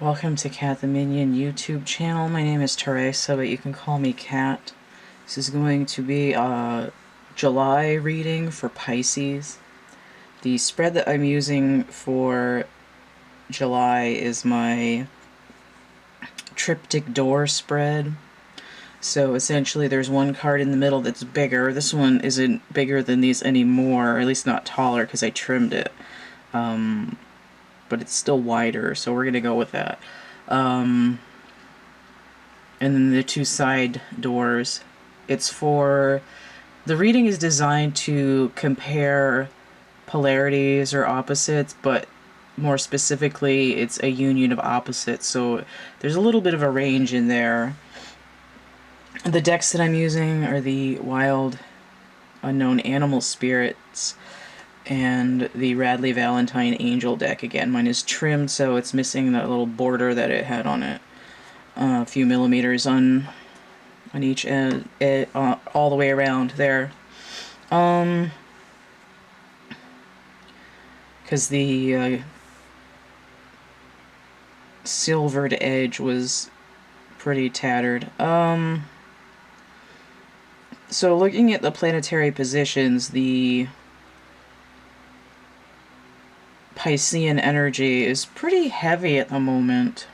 Welcome to CATtheMinion YouTube channel. My name is Teresa, but you can call me Cat. This is going to be a July reading for Pisces. The spread that I'm using for July is my triptych door spread. So essentially there's one card in the middle that's bigger. This one isn't bigger than these anymore, or at least not taller because I trimmed it. But it's still wider, so we're going to go with that. And then the two side doors. It's for... The reading is designed to compare polarities or opposites, but more specifically, it's a union of opposites, so there's a little bit of a range in there. The decks that I'm using are the Wild Unknown Animal Spirits and the Radley Valentine Angel deck. Again, mine is trimmed, so it's missing that little border that it had on it. A few millimeters on each end, all the way around there. Because the silvered edge was pretty tattered. So looking at the planetary positions, the Piscean energy is pretty heavy at the moment.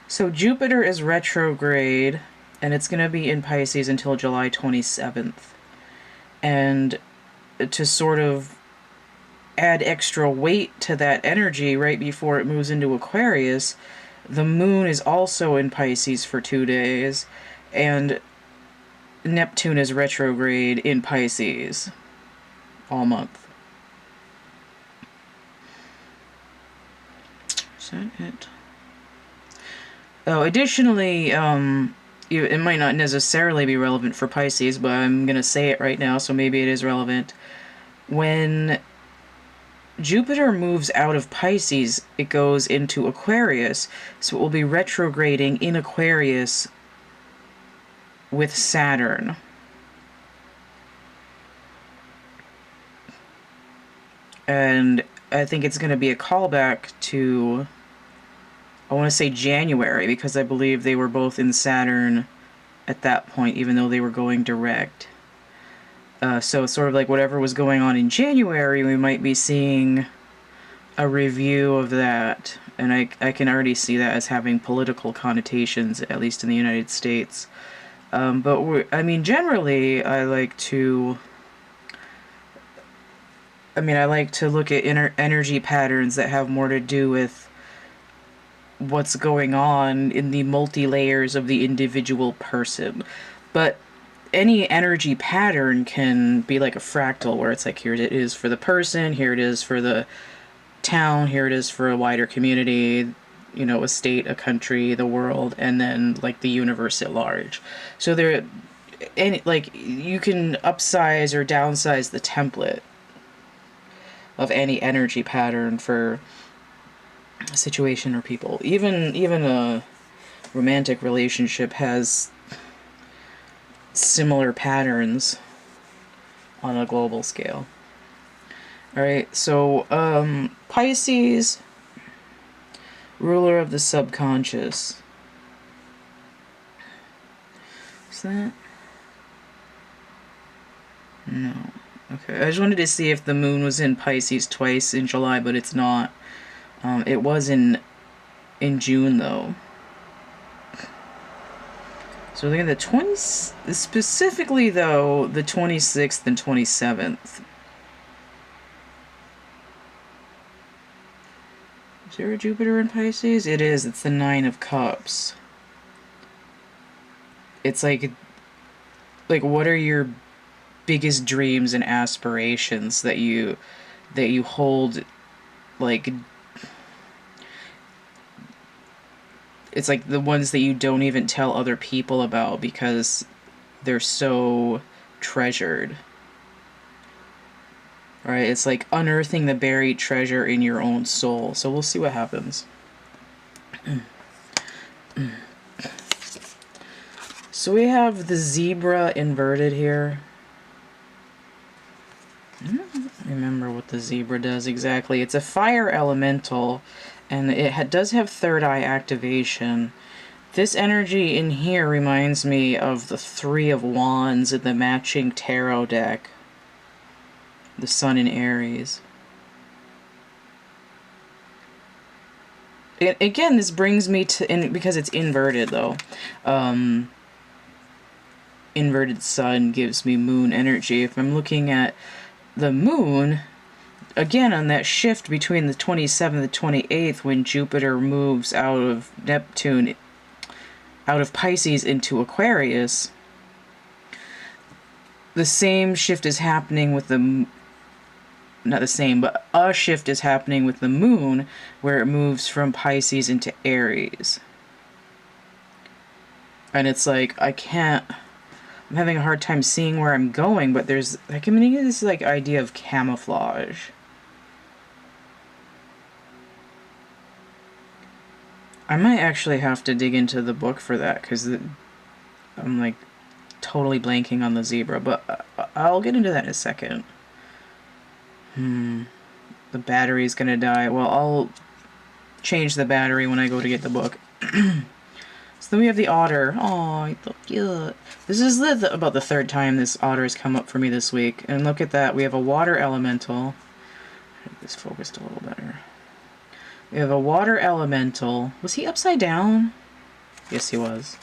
So Jupiter is retrograde, and it's going to be in Pisces until July 27th. And to sort of add extra weight to that energy right before it moves into Aquarius, the moon is also in Pisces for 2 days, and Neptune is retrograde in Pisces all month. Is that it? Oh, additionally, it might not necessarily be relevant for Pisces, but I'm going to say it right now, so maybe it is relevant. When Jupiter moves out of Pisces, it goes into Aquarius, so it will be retrograding in Aquarius with Saturn. And I think it's going to be a callback to, I want to say January, because I believe they were both in Saturn at that point, even though they were going direct. So it's sort of like whatever was going on in January, we might be seeing a review of that. And I can already see that as having political connotations, at least in the United States. But I mean, generally, I like to look at energy patterns that have more to do with what's going on in the multi-layers of the individual person. But any energy pattern can be like a fractal, where it's like, here it is for the person, here it is for the town, here it is for a wider community, you know, a state, a country, the world, and then like the universe at large. So you can upsize or downsize the template of any energy pattern for a situation or people. Even a romantic relationship has similar patterns on a global scale. Alright, so Pisces, ruler of the subconscious. Is that? No. Okay, I just wanted to see if the moon was in Pisces twice in July, but it's not. It was in June, though. So look at the 20th, specifically though, the 26th and 27th. Is there a Jupiter in Pisces? It is. It's the 9 of Cups. It's like what are your biggest dreams and aspirations that you hold, like, it's like the ones that you don't even tell other people about because they're so treasured. Right? It's like unearthing the buried treasure in your own soul. So we'll see what happens. So we have the zebra inverted here. I don't remember what the zebra does exactly. It's a fire elemental, And it does have third eye activation. This energy in here reminds me of the Three of Wands in the matching tarot deck. The Sun in Aries. Again, this brings me to, because it's inverted though, inverted sun gives me moon energy. If I'm looking at the moon, again, on that shift between the 27th and the 28th, when Jupiter moves out of Neptune, out of Pisces into Aquarius, the same shift is happening with the, not the same, but a shift is happening with the moon, where it moves from Pisces into Aries. And it's like, I'm having a hard time seeing where I'm going, but there's, like, I'm getting this, like, idea of camouflage. I might actually have to dig into the book for that, because I'm, like, totally blanking on the zebra, but I'll get into that in a second. The battery's gonna die. Well, I'll change the battery when I go to get the book. So then we have the otter. Oh, it's so cute. This is about the third time this otter has come up for me this week. And look at that. We have a water elemental. Get this focused a little better. We have a water elemental. Was he upside down? Yes, he was.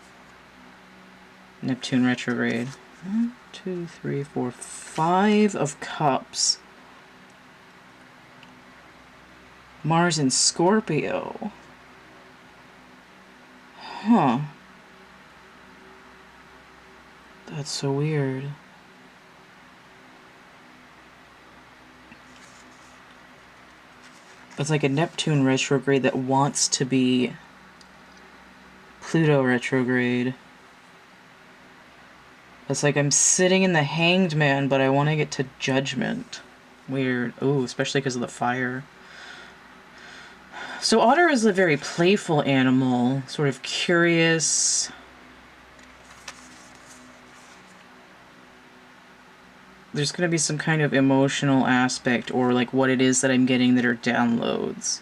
Neptune retrograde. 1, 2, 3, 4, 5 of cups. Mars in Scorpio. Huh. That's so weird. It's like a Neptune retrograde that wants to be Pluto retrograde. It's like I'm sitting in the Hanged Man, but I want to get to Judgment. Weird. Ooh, especially because of the fire. So otter is a very playful animal, sort of curious. There's going to be some kind of emotional aspect, or like what it is that I'm getting that are downloads.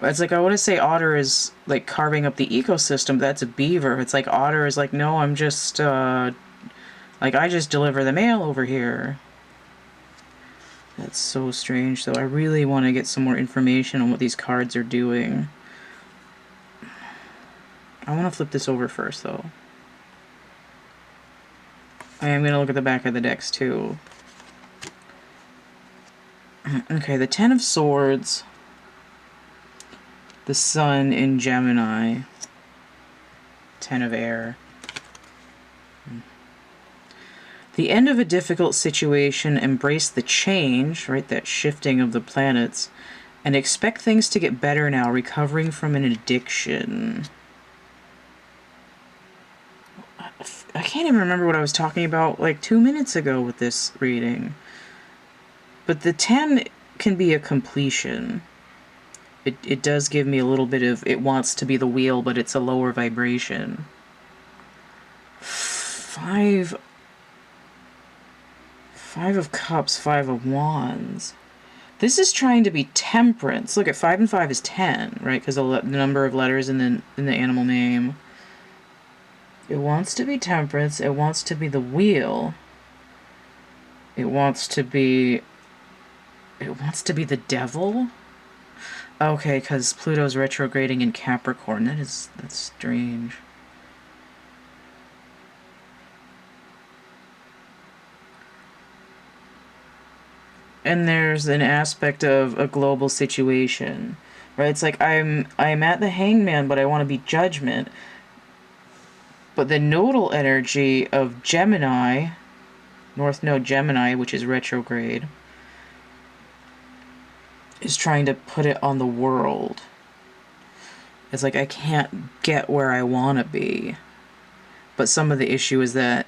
It's like, I want to say otter is like carving up the ecosystem. That's a beaver. It's like otter is like, no, I'm just, like, I just deliver the mail over here. That's so strange, though. I really want to get some more information on what these cards are doing. I want to flip this over first, though. I am going to look at the back of the decks, too. Okay, the Ten of Swords. The Sun in Gemini. Ten of Air. The end of a difficult situation, embrace the change, right, that shifting of the planets, and expect things to get better now, recovering from an addiction. I can't even remember what I was talking about like 2 minutes ago with this reading. But the 10 can be a completion. It does give me a little bit of, it wants to be the wheel, but it's a lower vibration. 5 of Cups, 5 of Wands. This is trying to be temperance. Look at 5 and 5 is 10, right? Because the number of letters in the animal name. It wants to be temperance. It wants to be the wheel. It wants to be the devil. Okay, because Pluto's retrograding in Capricorn. That's strange. And there's an aspect of a global situation, right? It's like I'm at the Hangman, but I want to be Judgment. But the nodal energy of Gemini, North Node Gemini, which is retrograde, is trying to put it on the world. It's like I can't get where I want to be. But some of the issue is that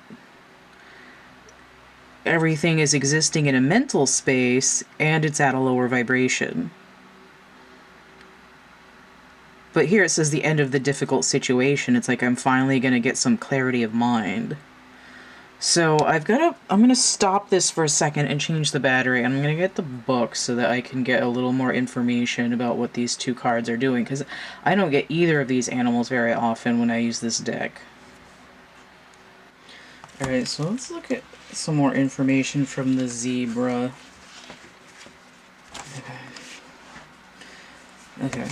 everything is existing in a mental space and it's at a lower vibration. But here it says the end of the difficult situation. It's like I'm finally going to get some clarity of mind. So I'm gonna stop this for a second and change the battery. I'm gonna get the book so that I can get a little more information about what these two cards are doing, because I don't get either of these animals very often when I use this deck. Alright, so let's look at some more information from the zebra. Okay.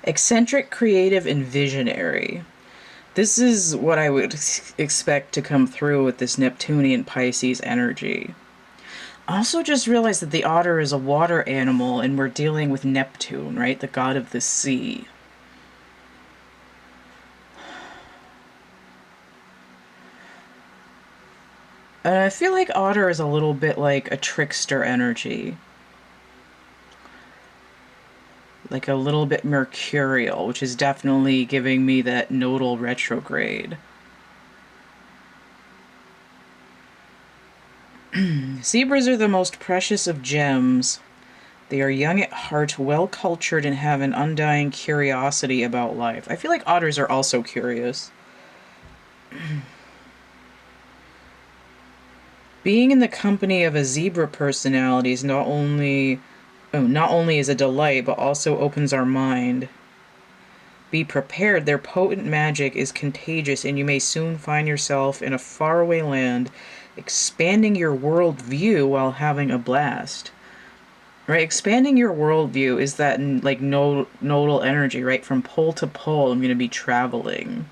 Eccentric, creative, and visionary. This is what I would expect to come through with this Neptunian Pisces energy. I also just realized that the otter is a water animal and we're dealing with Neptune, right? The god of the sea. And I feel like otter is a little bit like a trickster energy. Like a little bit mercurial, which is definitely giving me that nodal retrograde. Zebras are the most precious of gems. They are young at heart, well-cultured, and have an undying curiosity about life. I feel like otters are also curious. Being in the company of a zebra personality is not only is a delight, but also opens our mind. Be prepared, their potent magic is contagious, and you may soon find yourself in a faraway land, expanding your world view while having a blast. Right, expanding your worldview is that like nodal energy, right? From pole to pole, I'm going to be traveling.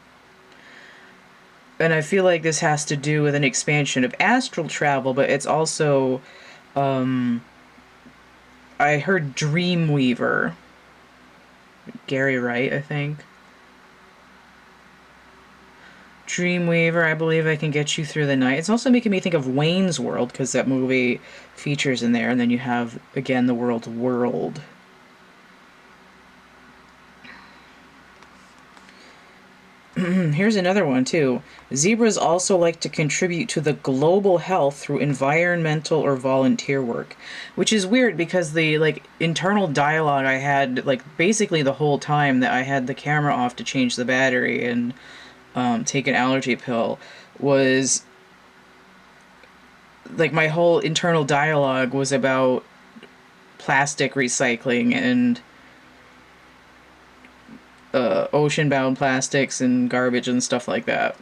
And I feel like this has to do with an expansion of astral travel, but it's also, I heard Dreamweaver. Gary Wright, I think. Dreamweaver, I believe I can get you through the night. It's also making me think of Wayne's World, because that movie features in there, and then you have, again, the word world. Here's another one, too. Zebras also like to contribute to the global health through environmental or volunteer work, which is weird because the, like, internal dialogue I had, like, basically the whole time that I had the camera off to change the battery and take an allergy pill was, like, my whole internal dialogue was about plastic recycling and ocean-bound plastics and garbage and stuff like that.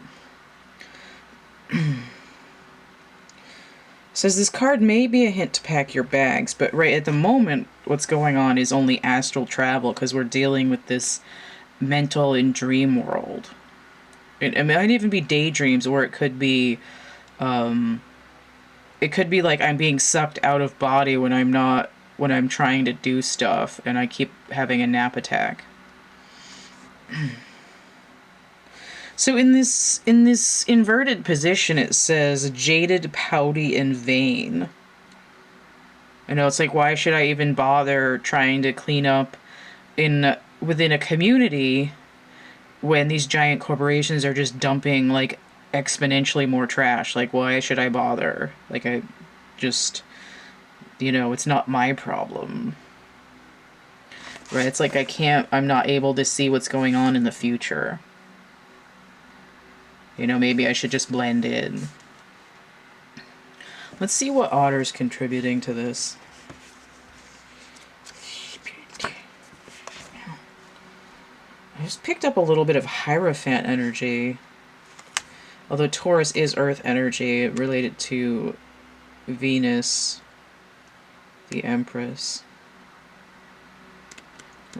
Says this card may be a hint to pack your bags, but right at the moment, what's going on is only astral travel, because we're dealing with this mental and dream world. It might even be daydreams, or it could be like I'm being sucked out of body when I'm trying to do stuff, and I keep having a nap attack. So in this inverted position, it says jaded, pouty, and vain. I know, it's like, why should I even bother trying to clean up within a community when these giant corporations are just dumping, like, exponentially more trash? Like, why should I bother? Like, I just, it's not my problem. Right? It's like I'm not able to see what's going on in the future. Maybe I should just blend in. Let's see what Otter's contributing to this. I just picked up a little bit of Hierophant energy. Although Taurus is Earth energy related to Venus, the Empress.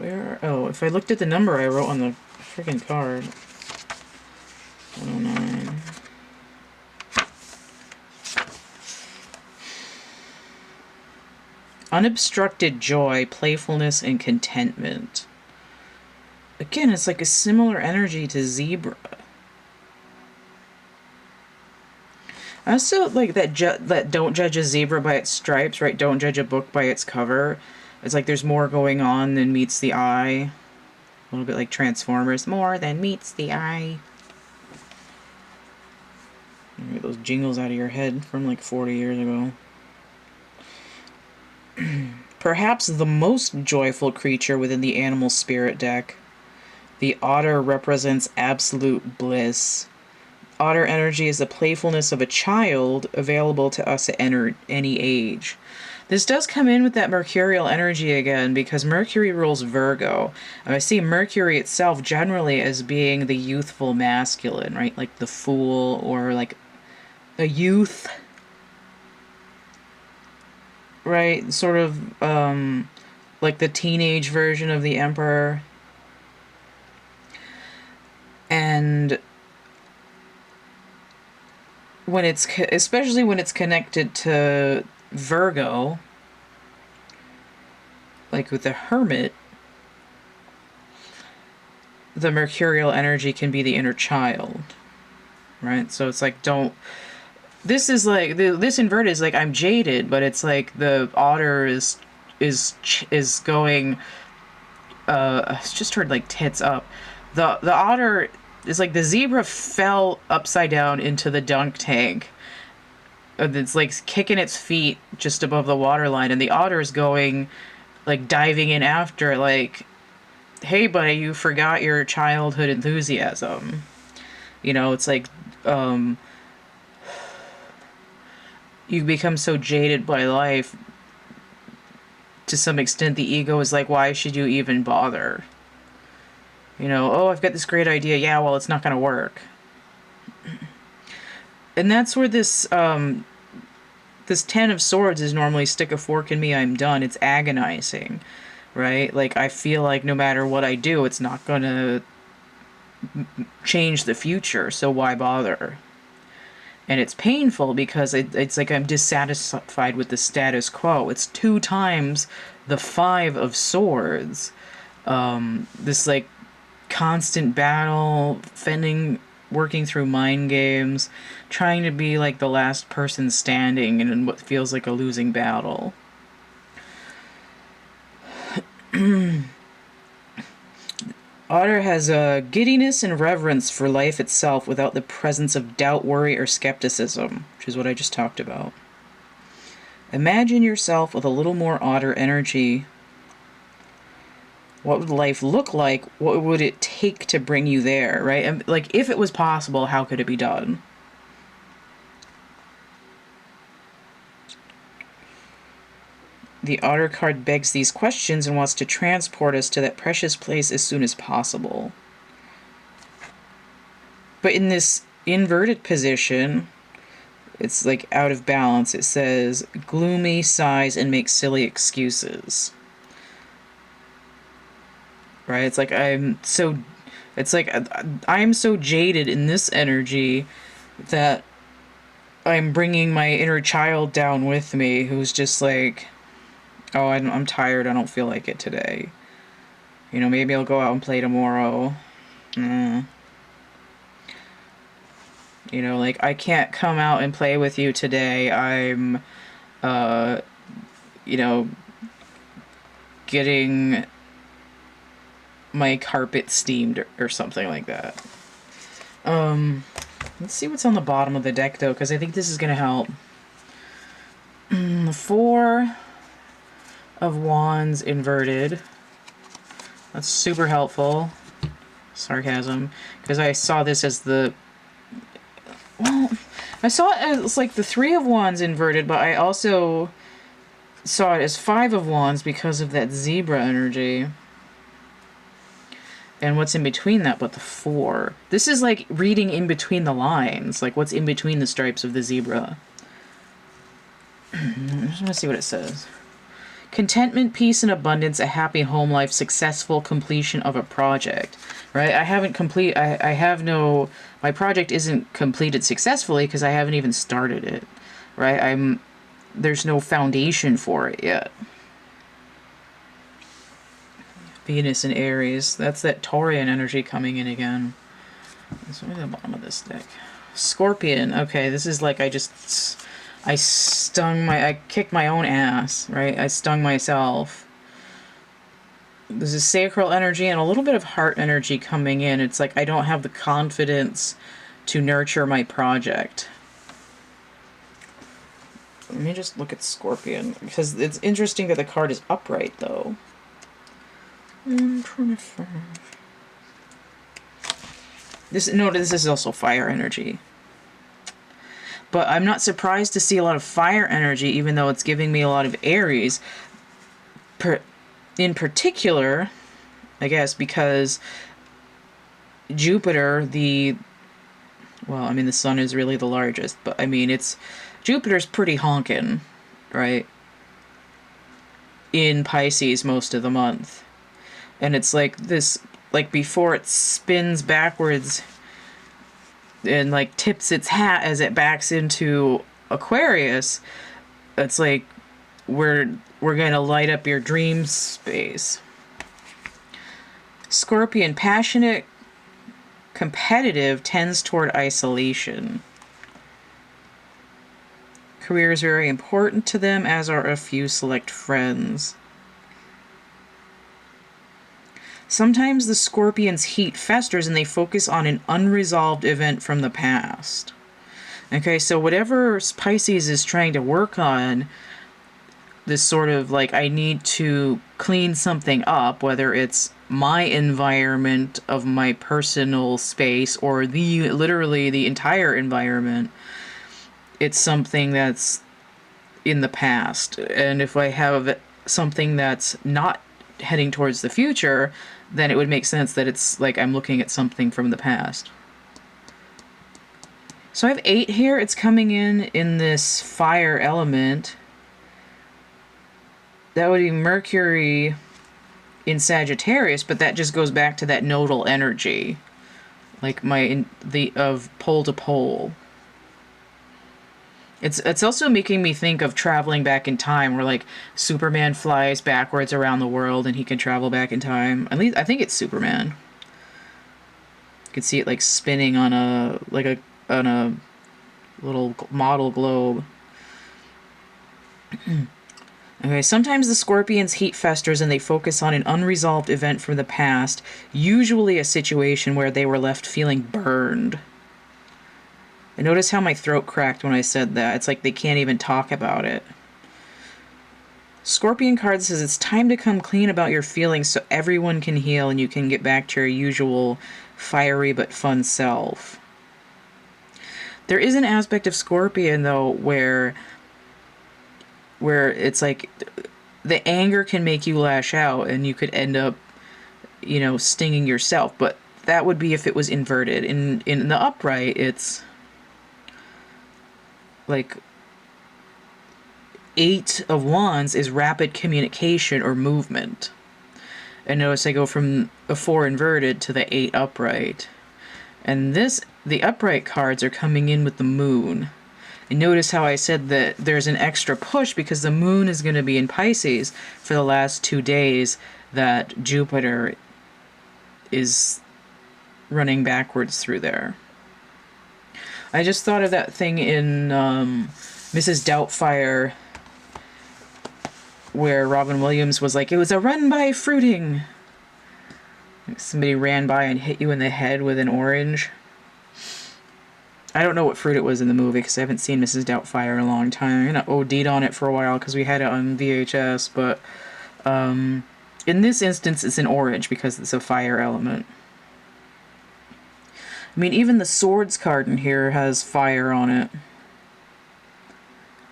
Oh, if I looked at the number I wrote on the freaking card. 109. Unobstructed joy, playfulness, and contentment. Again, it's like a similar energy to Zebra. I also like that don't judge a zebra by its stripes, right? Don't judge a book by its cover. It's like there's more going on than meets the eye. A little bit like Transformers. More than meets the eye. Get those jingles out of your head from like 40 years ago. Perhaps the most joyful creature within the animal spirit deck. The otter represents absolute bliss. Otter energy is the playfulness of a child available to us at any age. This does come in with that mercurial energy again, because Mercury rules Virgo. And I see Mercury itself generally as being the youthful masculine, right? Like the fool, or like a youth, right? Sort of like the teenage version of the Emperor. And when it's, especially when it's connected to Virgo, like with the Hermit, the mercurial energy can be the inner child, right? So it's like, this is like, this inverted is like, I'm jaded, but it's like the otter is going, I just heard like tits up. The otter is like, the zebra fell upside down into the dunk tank. It's like kicking its feet just above the waterline, and the otter is going, like, diving in after, like, hey buddy, you forgot your childhood enthusiasm. You know, it's like, you become so jaded by life, to some extent the ego is like, why should you even bother? You know, oh, I've got this great idea, yeah, well, it's not gonna work. And that's where this this 10 of Swords is normally stick a fork in me, I'm done. It's agonizing, right? Like, I feel like no matter what I do, it's not gonna change the future, so why bother? And it's painful because it's like I'm dissatisfied with the status quo. It's 2 times the 5 of Swords. This, like, constant battle, working through mind games, trying to be like the last person standing in what feels like a losing battle. Otter has a giddiness and reverence for life itself without the presence of doubt, worry, or skepticism, which is what I just talked about. Imagine yourself with a little more otter energy. What would life look like? What would it take to bring you there, right? And, like, if it was possible, how could it be done? The Otter card begs these questions and wants to transport us to that precious place as soon as possible. But in this inverted position, it's like out of balance. It says, gloomy, sighs, and makes silly excuses. Right? It's like I'm so jaded in this energy that I'm bringing my inner child down with me, who's just like, oh, I'm tired, I don't feel like it today. You know, maybe I'll go out and play tomorrow. You know, like, I can't come out and play with you today. I'm, you know, getting my carpet steamed or something like that. Let's see what's on the bottom of the deck, though, because I think this is going to help. The 4 of Wands inverted. That's super helpful. Sarcasm. Because I saw this as the... Well, I saw it as, like, the 3 of Wands inverted, but I also saw it as 5 of Wands because of that zebra energy. And what's in between that but the 4? This is like reading in between the lines, like what's in between the stripes of the zebra. I'm just gonna see what it says. Contentment, peace, and abundance, a happy home life, successful completion of a project. Right? My project isn't completed successfully because I haven't even started it. Right? There's no foundation for it yet. Venus and Aries. That's that Taurian energy coming in again. Let's look at the bottom of this deck. Scorpion. Okay, this is like I kicked my own ass, right? I stung myself. This is sacral energy and a little bit of heart energy coming in. It's like I don't have the confidence to nurture my project. Let me just look at Scorpion, because it's interesting that the card is upright, though. I'm trying to find... This is also fire energy. But I'm not surprised to see a lot of fire energy, even though it's giving me a lot of Aries. In particular, I guess, because Jupiter, well, I mean, the sun is really the largest, but I mean, Jupiter's pretty honkin', right? In Pisces most of the month. And it's like this, like before it spins backwards and like tips its hat as it backs into Aquarius, it's like we're gonna light up your dream space. Scorpion, passionate, competitive, tends toward isolation. Career is very important to them, as are a few select friends. Sometimes the Scorpion's heat festers and they focus on an unresolved event from the past. Okay, so whatever Pisces is trying to work on, this sort of like, I need to clean something up, whether it's my environment of my personal space or literally the entire environment, it's something that's in the past. And if I have something that's not heading towards the future, then it would make sense that it's like I'm looking at something from the past. So I have 8 here. It's coming in this fire element. That would be Mercury in Sagittarius, but that just goes back to that nodal energy, like of pole to pole. It's also making me think of traveling back in time, where like Superman flies backwards around the world and he can travel back in time. At least I think it's Superman. You can see it like spinning on a little model globe. Okay, sometimes the Scorpion's heat festers and they focus on an unresolved event from the past, usually a situation where they were left feeling burned. And notice how my throat cracked when I said that. It's like they can't even talk about it. Scorpion card says it's time to come clean about your feelings so everyone can heal and you can get back to your usual fiery but fun self. There is an aspect of Scorpion, though, where it's like the anger can make you lash out and you could end up, stinging yourself. But that would be if it was inverted. In the upright, it's like 8 of Wands is rapid communication or movement. And notice I go from a 4 inverted to the 8 upright. And the upright cards are coming in with the moon. And notice how I said that there's an extra push because the moon is going to be in Pisces for the last 2 days that Jupiter is running backwards through there. I just thought of that thing in Mrs. Doubtfire where Robin Williams was like, it was a run by fruiting. Somebody ran by and hit you in the head with an orange. I don't know what fruit it was in the movie because I haven't seen Mrs. Doubtfire in a long time. I'm going to OD'd on it for a while because we had it on VHS, but in this instance it's an orange because it's a fire element. I mean, even the swords card in here has fire on it.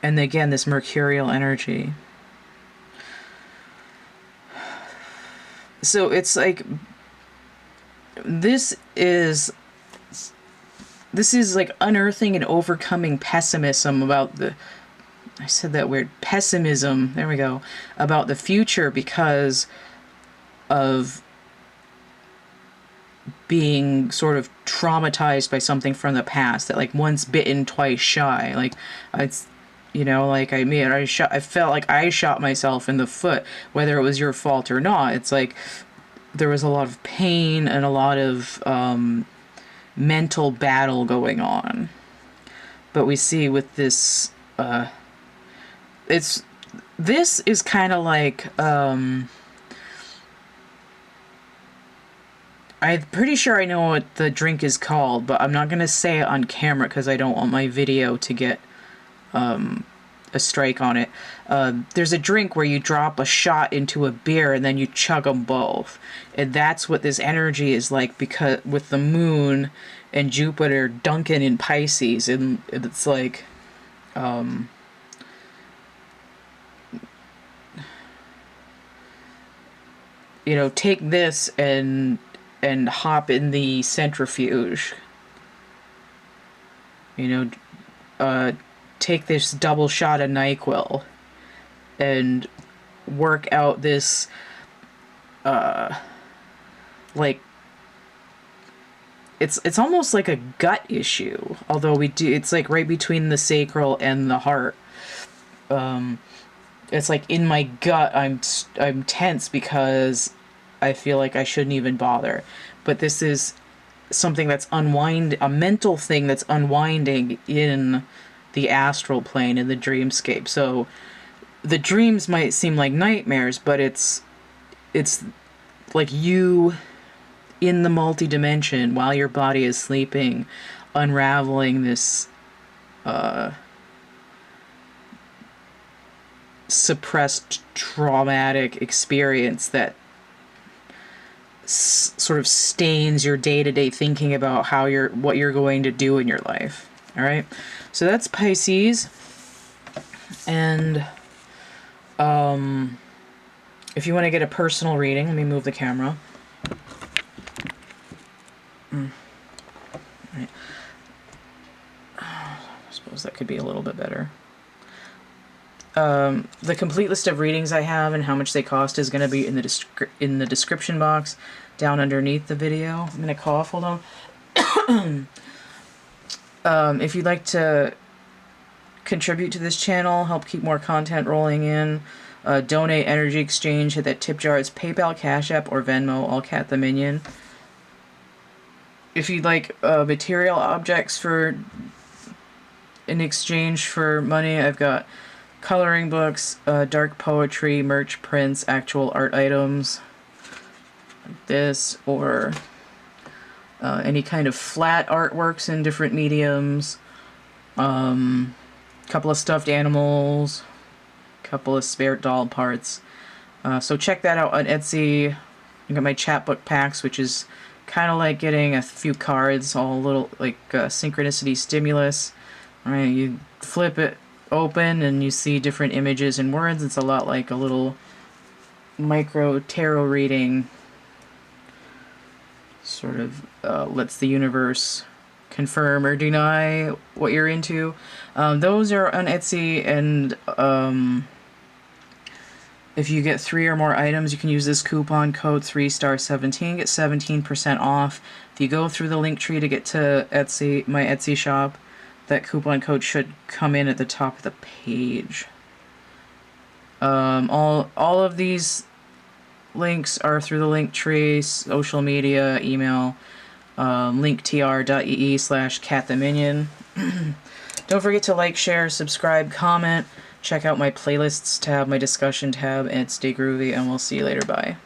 And again, this mercurial energy. So it's like, this is like unearthing and overcoming pessimism about I said that weird, pessimism, there we go, about the future because of being sort of traumatized by something from the past, that like once bitten, twice shy. Like it's, I felt like I shot myself in the foot, whether it was your fault or not. It's like there was a lot of pain and a lot of mental battle going on. But we see with this, this is kind of like, I'm pretty sure I know what the drink is called, but I'm not going to say it on camera because I don't want my video to get a strike on it. There's a drink where you drop a shot into a beer and then you chug them both. And that's what this energy is like, because with the moon and Jupiter dunking in Pisces, and it's like You know, take this and hop in the centrifuge. You know, take this double shot of NyQuil and work out this, like, it's almost like a gut issue, although it's like right between the sacral and the heart. It's like in my gut, I'm tense because I feel like I shouldn't even bother. But this is something that's a mental thing that's unwinding in the astral plane, in the dreamscape. So the dreams might seem like nightmares, but it's like you in the multi-dimension while your body is sleeping, unraveling this suppressed traumatic experience that sort of stains your day-to-day thinking about what you're going to do in your life. All right, so that's Pisces. And if you want to get a personal reading, let me move the camera. Right. I suppose that could be a little bit better. The complete list of readings I have and how much they cost is going to be in the description box down underneath the video. I'm going to cough. Hold on. If you'd like to contribute to this channel, help keep more content rolling in, donate, energy exchange, hit that tip jar. It's PayPal, Cash App, or Venmo, all CATtheMinion. If you'd like material objects in exchange for money, I've got coloring books, dark poetry, merch prints, actual art items, like this, or any kind of flat artworks in different mediums, couple of stuffed animals, couple of spare doll parts. So check that out on Etsy. I got my chapbook packs, which is kind of like getting a few cards, all a little like synchronicity stimulus. All right, you flip it open and you see different images and words. It's a lot like a little micro tarot reading. Sort of lets the universe confirm or deny what you're into. Those are on Etsy, and if you get 3 or more items, you can use this coupon code 3star17, get 17% off. If you go through the link tree to get to Etsy, my Etsy shop, that coupon code should come in at the top of the page. All of these links are through the link tree, social media, email, linktr.ee/CATtheMinion. Don't forget to like, share, subscribe, comment. Check out my playlists tab, my discussion tab, and stay groovy, and we'll see you later. Bye.